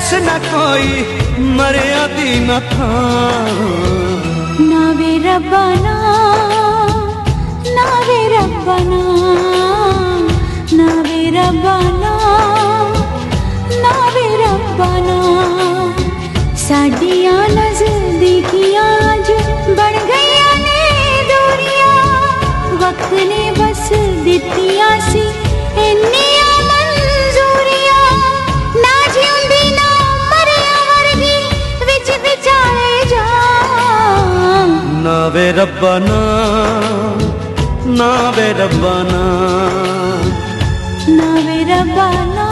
ऐस न कोई मरिया दी न था। ना वे रब्बा ना, ना वे रब्बा ना, ना वे रब्बा ना, ना वे रब्बा ना। साडियां नज़दीकियां अज बन गईयां ने दूरियां, वक्त ने बस दित्तियां सी इन्नियां मंजूरियां। ना जिउंदी ना मरिया वर्गी विच विचाले जा। ना वे रब्बा ना, ना वे रब्बा ना, ना वे रब्बा ना।